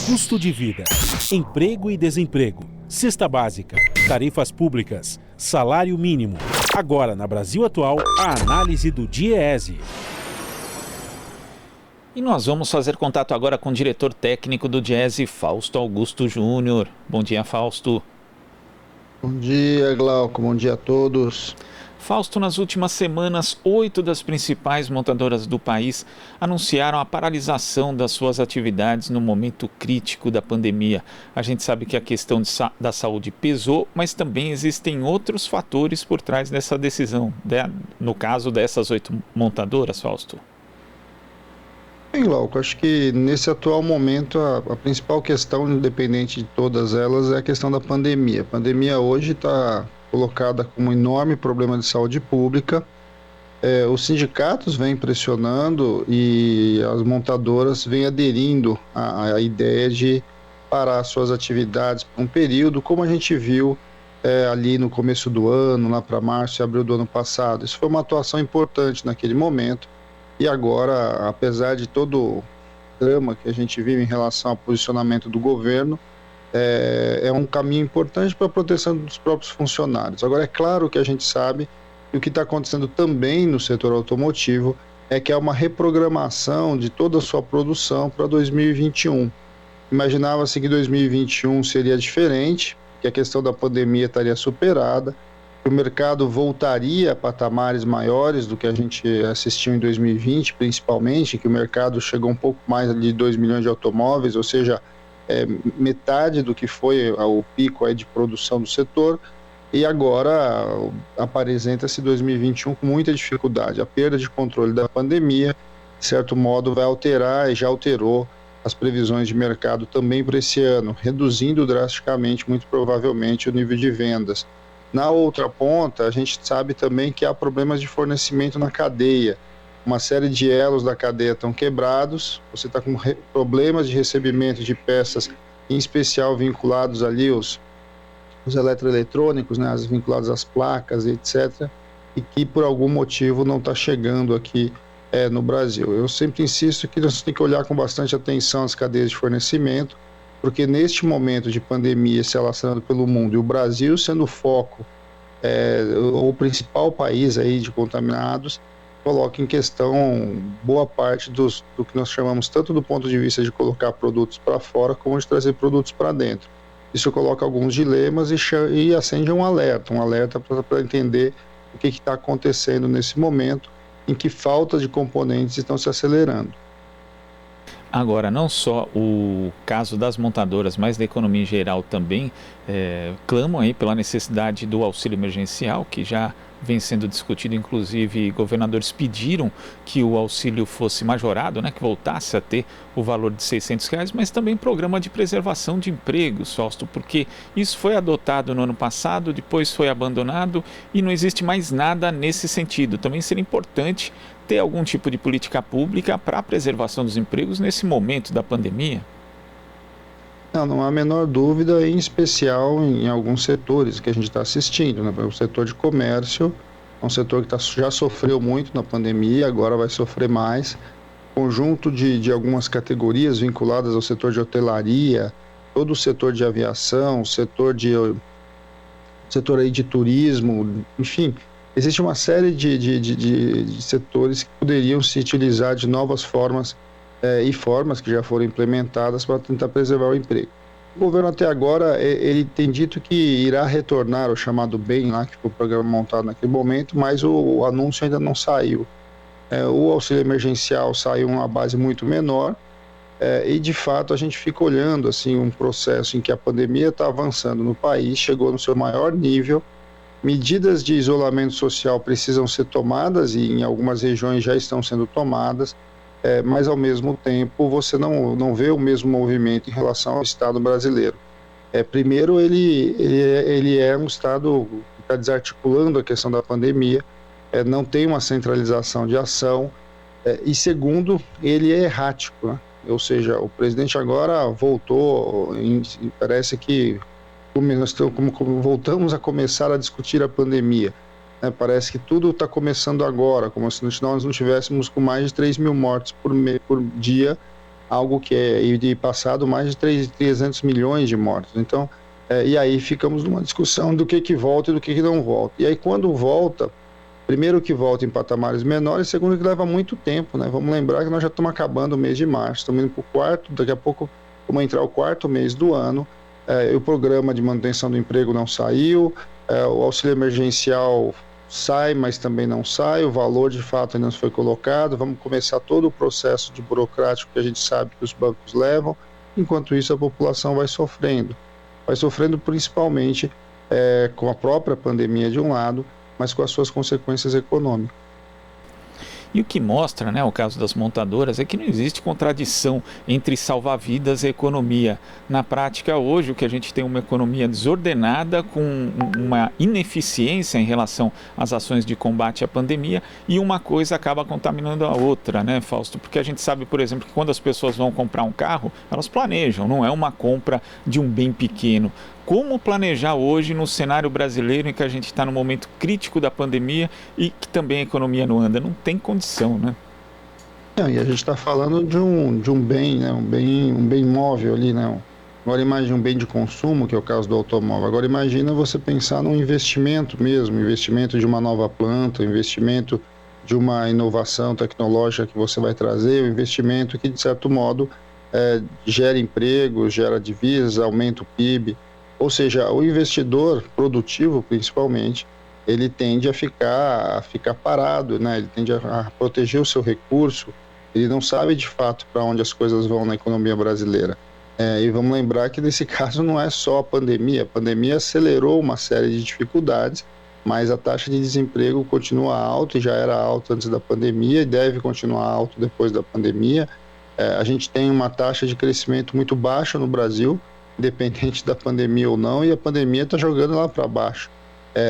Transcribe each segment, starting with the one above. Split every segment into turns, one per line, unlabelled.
Custo de vida, emprego e desemprego, cesta básica, tarifas públicas, salário mínimo. Agora, na Brasil Atual, a análise do DIEESE.
E nós vamos fazer contato agora com o diretor técnico do DIEESE, Fausto Augusto Júnior. Bom dia, Fausto.
Bom dia, Glauco. Bom dia a todos.
Fausto, nas últimas semanas, 8 das principais montadoras do país anunciaram a paralisação das suas atividades no momento crítico da pandemia. A gente sabe que a questão da saúde pesou, mas também existem outros fatores por trás dessa decisão, no caso dessas 8 montadoras, Fausto.
Bem, Glauco, acho que nesse atual momento a principal questão, independente de todas elas, é a questão da pandemia. A pandemia hoje está colocada como um enorme problema de saúde pública. Os sindicatos vêm pressionando e as montadoras vêm aderindo à ideia de parar suas atividades por um período, como a gente viu ali no começo do ano, lá para março e abril do ano passado. Isso foi uma atuação importante naquele momento e agora, apesar de todo o drama que a gente vive em relação ao posicionamento do governo, é um caminho importante para a proteção dos próprios funcionários. Agora, é claro que a gente sabe que o que está acontecendo também no setor automotivo é que há uma reprogramação de toda a sua produção para 2021. Imaginava-se que 2021 seria diferente, que a questão da pandemia estaria superada, que o mercado voltaria a patamares maiores do que a gente assistiu em 2020, principalmente, que o mercado chegou um pouco mais de 2 milhões de automóveis, ou seja, metade do que foi o pico aí de produção do setor, e agora apresenta-se 2021 com muita dificuldade. A perda de controle da pandemia, de certo modo, vai alterar e já alterou as previsões de mercado também para esse ano, reduzindo drasticamente, muito provavelmente, o nível de vendas. Na outra ponta, a gente sabe também que há problemas de fornecimento na cadeia. Uma série de elos da cadeia estão quebrados, você está com problemas de recebimento de peças, em especial vinculados ali os eletroeletrônicos, né, as vinculadas às placas, etc., e que por algum motivo não está chegando aqui no Brasil. Eu sempre insisto que nós temos que olhar com bastante atenção as cadeias de fornecimento, porque neste momento de pandemia se alastrando pelo mundo, e o Brasil sendo o foco, o principal país aí de contaminados, coloca em questão boa parte do que nós chamamos tanto do ponto de vista de colocar produtos para fora, como de trazer produtos para dentro. Isso coloca alguns dilemas e acende um alerta para entender o que está acontecendo nesse momento em que falta de componentes estão se acelerando.
Agora, não só o caso das montadoras, mas da economia em geral também clamam aí pela necessidade do auxílio emergencial, que já vem sendo discutido. Inclusive, governadores pediram que o auxílio fosse majorado, né, que voltasse a ter o valor de R$600, mas também programa de preservação de empregos, Fausto, porque isso foi adotado no ano passado, depois foi abandonado e não existe mais nada nesse sentido. Também seria importante ter algum tipo de política pública para a preservação dos empregos nesse momento da pandemia.
Não há a menor dúvida, em especial em alguns setores que a gente está assistindo, né? O setor de comércio é um setor que já sofreu muito na pandemia, agora vai sofrer mais. Conjunto de algumas categorias vinculadas ao setor de hotelaria, todo o setor de aviação, setor aí de turismo, enfim, existe uma série de setores que poderiam se utilizar de novas formas e formas que já foram implementadas para tentar preservar o emprego. O governo até agora, ele tem dito que irá retornar o chamado BEM, lá, que foi o programa montado naquele momento, mas o anúncio ainda não saiu. O auxílio emergencial saiu uma base muito menor e, de fato, a gente fica olhando assim, um processo em que a pandemia está avançando no país, chegou no seu maior nível, medidas de isolamento social precisam ser tomadas e em algumas regiões já estão sendo tomadas, mas ao mesmo tempo você não vê o mesmo movimento em relação ao Estado brasileiro. Primeiro, ele é um Estado que está desarticulando a questão da pandemia, não tem uma centralização de ação, e segundo, ele é errático, né? Ou seja, o presidente agora voltou, parece que nós voltamos a começar a discutir a pandemia. Parece que tudo está começando agora, como se nós não tivéssemos com mais de 3 mil mortes por dia algo que e passado mais de 300 milhões de mortos. Então, e aí ficamos numa discussão do que volta e do que não volta. E aí quando volta, primeiro que volta em patamares menores, segundo que leva muito tempo, né? Vamos lembrar que nós já estamos acabando o mês de março, estamos indo para o quarto, daqui a pouco vamos entrar o quarto mês do ano, o programa de manutenção do emprego não saiu, o auxílio emergencial sai, mas também não sai, o valor de fato ainda não foi colocado, vamos começar todo o processo de burocrático que a gente sabe que os bancos levam, enquanto isso a população vai sofrendo principalmente com a própria pandemia de um lado, mas com as suas consequências econômicas.
E o que mostra, né, o caso das montadoras, é que não existe contradição entre salvar vidas e economia. Na prática, hoje, o que a gente tem é uma economia desordenada, com uma ineficiência em relação às ações de combate à pandemia, e uma coisa acaba contaminando a outra, né, Fausto? Porque a gente sabe, por exemplo, que quando as pessoas vão comprar um carro, elas planejam, não é uma compra de um bem pequeno. Como planejar hoje no cenário brasileiro em que a gente está no momento crítico da pandemia e que também a economia não anda? Não tem condição, né?
E a gente está falando de um bem, né? um bem móvel ali, né? Agora imagine um bem de consumo, que é o caso do automóvel. Agora imagina você pensar num investimento mesmo, investimento de uma nova planta, investimento de uma inovação tecnológica que você vai trazer, um investimento que, de certo modo, gera empregos, gera divisas, aumenta o PIB. Ou seja, o investidor produtivo, principalmente, ele tende a ficar parado, né? Ele tende a proteger o seu recurso, ele não sabe de fato para onde as coisas vão na economia brasileira. E vamos lembrar que nesse caso não é só a pandemia acelerou uma série de dificuldades, mas a taxa de desemprego continua alta e já era alta antes da pandemia e deve continuar alta depois da pandemia. A gente tem uma taxa de crescimento muito baixa no Brasil, independente da pandemia ou não, e a pandemia está jogando lá para baixo.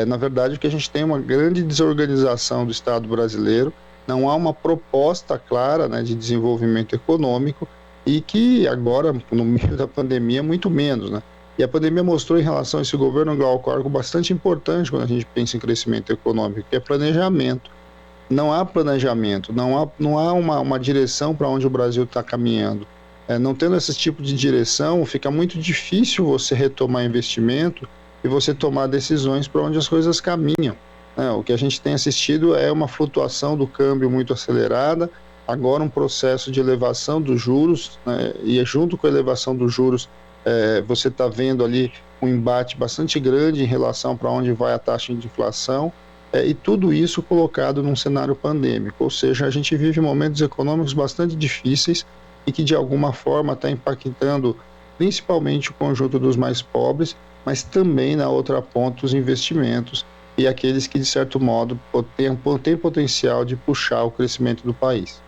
Na verdade, o que a gente tem é uma grande desorganização do Estado brasileiro, não há uma proposta clara, né, de desenvolvimento econômico, e que agora, no meio da pandemia, muito menos, né? E a pandemia mostrou em relação a esse governo Glauco algo bastante importante quando a gente pensa em crescimento econômico, que é planejamento. Não há planejamento, não há uma direção para onde o Brasil está caminhando. Não tendo esse tipo de direção, fica muito difícil você retomar investimento e você tomar decisões para onde as coisas caminham. O que a gente tem assistido é uma flutuação do câmbio muito acelerada, agora um processo de elevação dos juros, né? E junto com a elevação dos juros, você está vendo ali um embate bastante grande em relação para onde vai a taxa de inflação, e tudo isso colocado num cenário pandêmico, ou seja, a gente vive momentos econômicos bastante difíceis e que de alguma forma está impactando principalmente o conjunto dos mais pobres, mas também na outra ponta os investimentos e aqueles que de certo modo têm potencial de puxar o crescimento do país.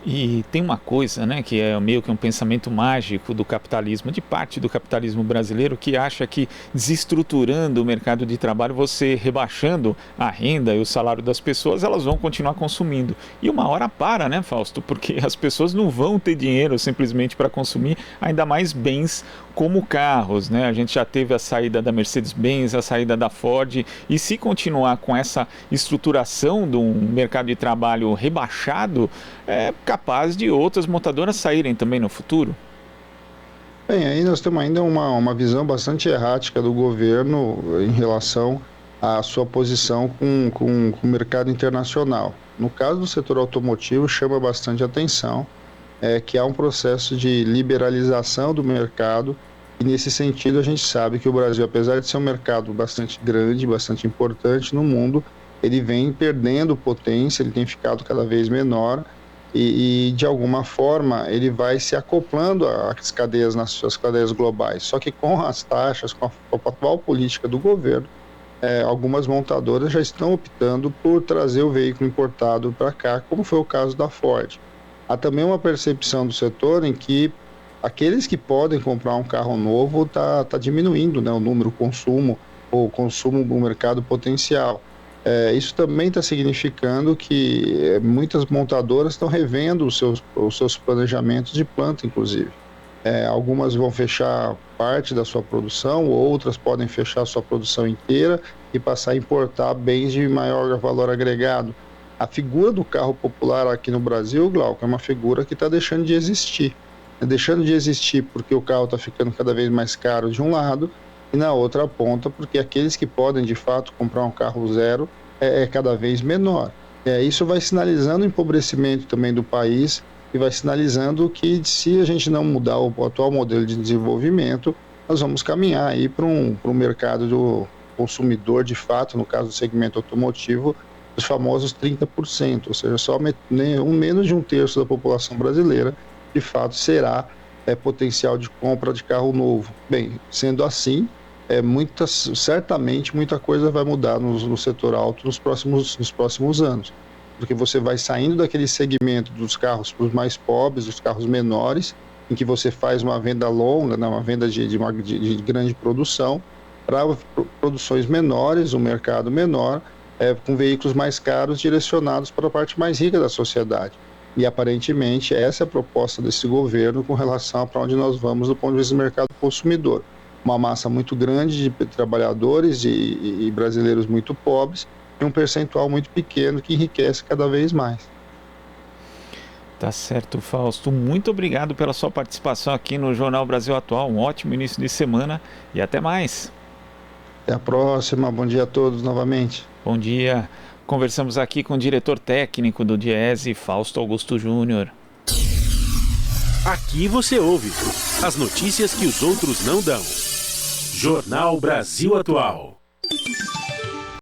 E tem uma coisa, né, que é meio que um pensamento mágico do capitalismo, de parte do capitalismo brasileiro, que acha que desestruturando o mercado de trabalho, você rebaixando a renda e o salário das pessoas, elas vão continuar consumindo. E uma hora para, né, Fausto? Porque as pessoas não vão ter dinheiro simplesmente para consumir, ainda mais bens como carros, né? A gente já teve a saída da Mercedes-Benz, a saída da Ford, e se continuar com essa estruturação de um mercado de trabalho rebaixado, é capaz de outras montadoras saírem também no futuro?
Bem, aí nós temos ainda uma visão bastante errática do governo em relação à sua posição com o mercado internacional. No caso do setor automotivo, chama bastante atenção que há um processo de liberalização do mercado, e nesse sentido a gente sabe que o Brasil, apesar de ser um mercado bastante grande, bastante importante no mundo, ele vem perdendo potência, ele tem ficado cada vez menor, e de alguma forma ele vai se acoplando às cadeias, nas suas cadeias globais. Só que com as taxas, com a atual política do governo, algumas montadoras já estão optando por trazer o veículo importado para cá, como foi o caso da Ford. Há também uma percepção do setor em que aqueles que podem comprar um carro novo tá diminuindo, né, o consumo do mercado potencial. Isso também está significando que muitas montadoras estão revendo os seus planejamentos de planta, inclusive. Algumas vão fechar parte da sua produção, outras podem fechar a sua produção inteira e passar a importar bens de maior valor agregado. A figura do carro popular aqui no Brasil, Glauco, é uma figura que está deixando de existir. Deixando de existir porque o carro está ficando cada vez mais caro de um lado, e na outra ponta porque aqueles que podem de fato comprar um carro zero é cada vez menor. Isso vai sinalizando o empobrecimento também do país e vai sinalizando que se a gente não mudar o atual modelo de desenvolvimento, nós vamos caminhar aí para um mercado do consumidor de fato, no caso do segmento automotivo, os famosos 30%, ou seja, só menos de um terço da população brasileira de fato será potencial de compra de carro novo. Bem, sendo assim, certamente muita coisa vai mudar no setor auto nos próximos anos, porque você vai saindo daquele segmento dos carros para os mais pobres, os carros menores, em que você faz uma venda longa, uma venda de grande produção, para produções menores, um mercado menor, com veículos mais caros direcionados para a parte mais rica da sociedade. E aparentemente essa é a proposta desse governo com relação a para onde nós vamos do ponto de vista do mercado consumidor. Uma massa muito grande de trabalhadores e brasileiros muito pobres e um percentual muito pequeno que enriquece cada vez mais.
Tá certo, Fausto. Muito obrigado pela sua participação aqui no Jornal Brasil Atual. Um ótimo início de semana e até mais.
Até a próxima. Bom dia a todos novamente.
Bom dia. Conversamos aqui com o diretor técnico do Diese, Fausto Augusto Júnior.
Aqui você ouve as notícias que os outros não dão. Jornal Brasil Atual.